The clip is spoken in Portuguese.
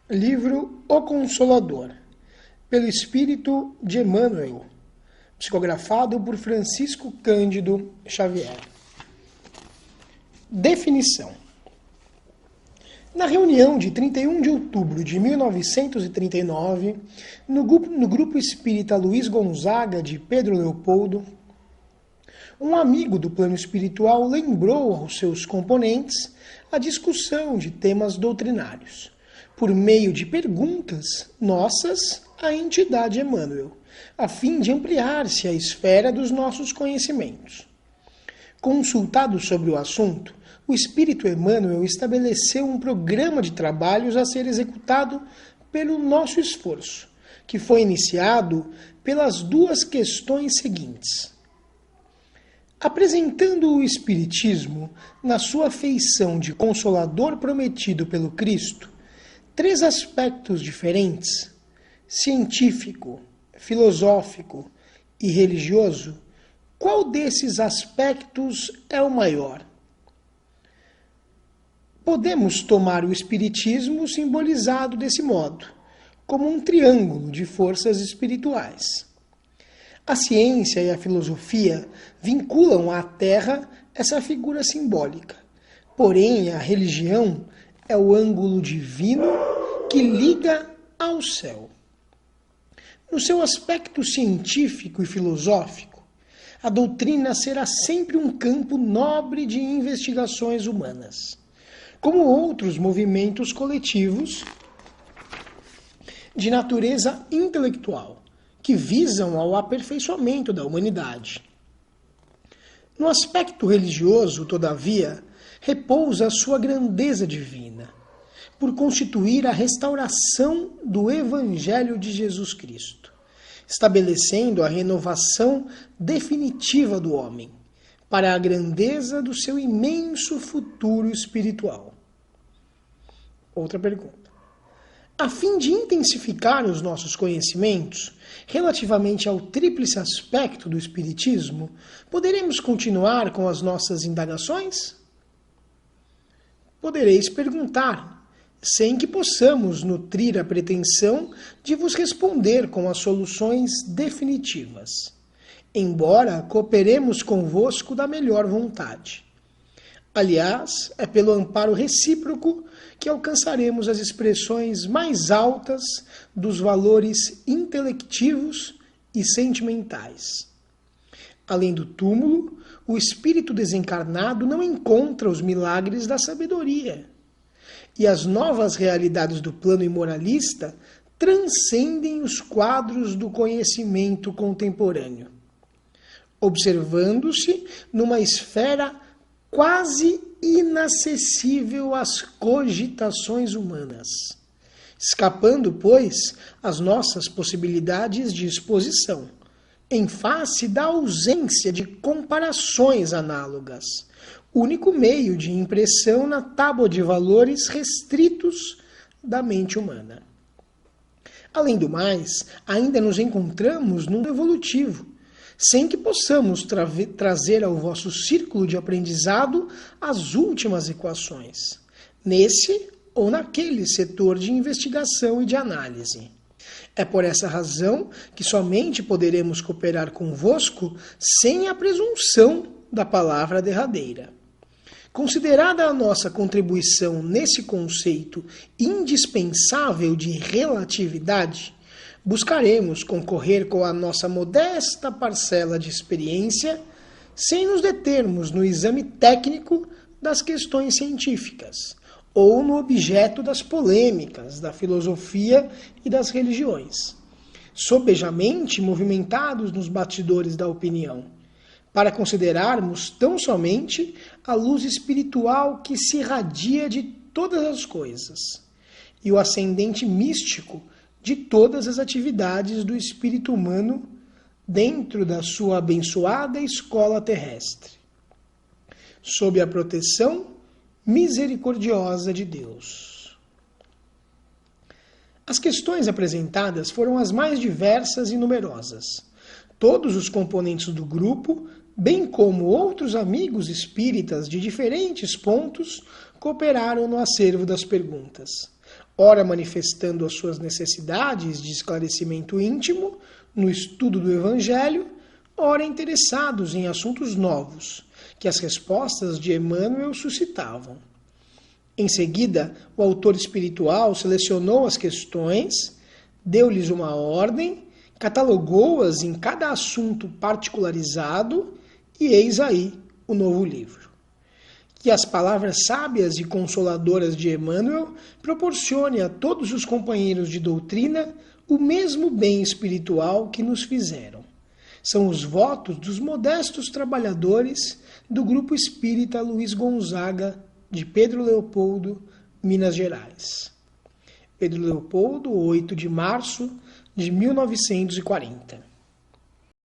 Livro O Consolador, pelo Espírito de Emmanuel, psicografado por Francisco Cândido Xavier. Definição. Na reunião de 31 de outubro de 1939, no grupo espírita Luiz Gonzaga de Pedro Leopoldo, um amigo do plano espiritual lembrou aos seus componentes a discussão de temas doutrinários, por meio de perguntas nossas à entidade Emmanuel, a fim de ampliar-se a esfera dos nossos conhecimentos. Consultado sobre o assunto, o Espírito Emmanuel estabeleceu um programa de trabalhos a ser executado pelo nosso esforço, que foi iniciado pelas duas questões seguintes. Apresentando o Espiritismo na sua feição de consolador prometido pelo Cristo, três aspectos diferentes, científico, filosófico e religioso, qual desses aspectos é o maior? Podemos tomar o Espiritismo simbolizado desse modo, como um triângulo de forças espirituais. A ciência e a filosofia vinculam à Terra essa figura simbólica, porém a religião é o ângulo divino que liga ao céu. No seu aspecto científico e filosófico, a doutrina será sempre um campo nobre de investigações humanas, como outros movimentos coletivos de natureza intelectual, que visam ao aperfeiçoamento da humanidade. No aspecto religioso, todavia, repousa a sua grandeza divina, por constituir a restauração do Evangelho de Jesus Cristo, estabelecendo a renovação definitiva do homem, para a grandeza do seu imenso futuro espiritual. Outra pergunta. A fim de intensificar os nossos conhecimentos relativamente ao tríplice aspecto do Espiritismo, poderemos continuar com as nossas indagações? Podereis perguntar, sem que possamos nutrir a pretensão de vos responder com as soluções definitivas, embora cooperemos convosco da melhor vontade. Aliás, é pelo amparo recíproco que alcançaremos as expressões mais altas dos valores intelectivos e sentimentais. Além do túmulo, o espírito desencarnado não encontra os milagres da sabedoria, e as novas realidades do plano imoralista transcendem os quadros do conhecimento contemporâneo, observando-se numa esfera quase inacessível às cogitações humanas, escapando, pois, às nossas possibilidades de exposição, em face da ausência de comparações análogas, único meio de impressão na tábua de valores restritos da mente humana. Além do mais, ainda nos encontramos num evolutivo, sem que possamos trazer ao vosso círculo de aprendizado as últimas equações, nesse ou naquele setor de investigação e de análise. É por essa razão que somente poderemos cooperar convosco sem a presunção da palavra derradeira. Considerada a nossa contribuição nesse conceito indispensável de relatividade, buscaremos concorrer com a nossa modesta parcela de experiência, sem nos determos no exame técnico das questões científicas, ou no objeto das polêmicas da filosofia e das religiões, sobejamente movimentados nos bastidores da opinião, para considerarmos tão somente a luz espiritual que se irradia de todas as coisas, e o ascendente místico de todas as atividades do espírito humano dentro da sua abençoada escola terrestre, sob a proteção misericordiosa de Deus. As questões apresentadas foram as mais diversas e numerosas. Todos os componentes do grupo, bem como outros amigos espíritas de diferentes pontos, cooperaram no acervo das perguntas, ora manifestando as suas necessidades de esclarecimento íntimo no estudo do Evangelho, ora interessados em assuntos novos, que as respostas de Emmanuel suscitavam. Em seguida, o autor espiritual selecionou as questões, deu-lhes uma ordem, catalogou-as em cada assunto particularizado e eis aí o novo livro. Que as palavras sábias e consoladoras de Emmanuel proporcione a todos os companheiros de doutrina o mesmo bem espiritual que nos fizeram. São os votos dos modestos trabalhadores do Grupo Espírita Luiz Gonzaga, de Pedro Leopoldo, Minas Gerais. Pedro Leopoldo, 8 de março de 1940.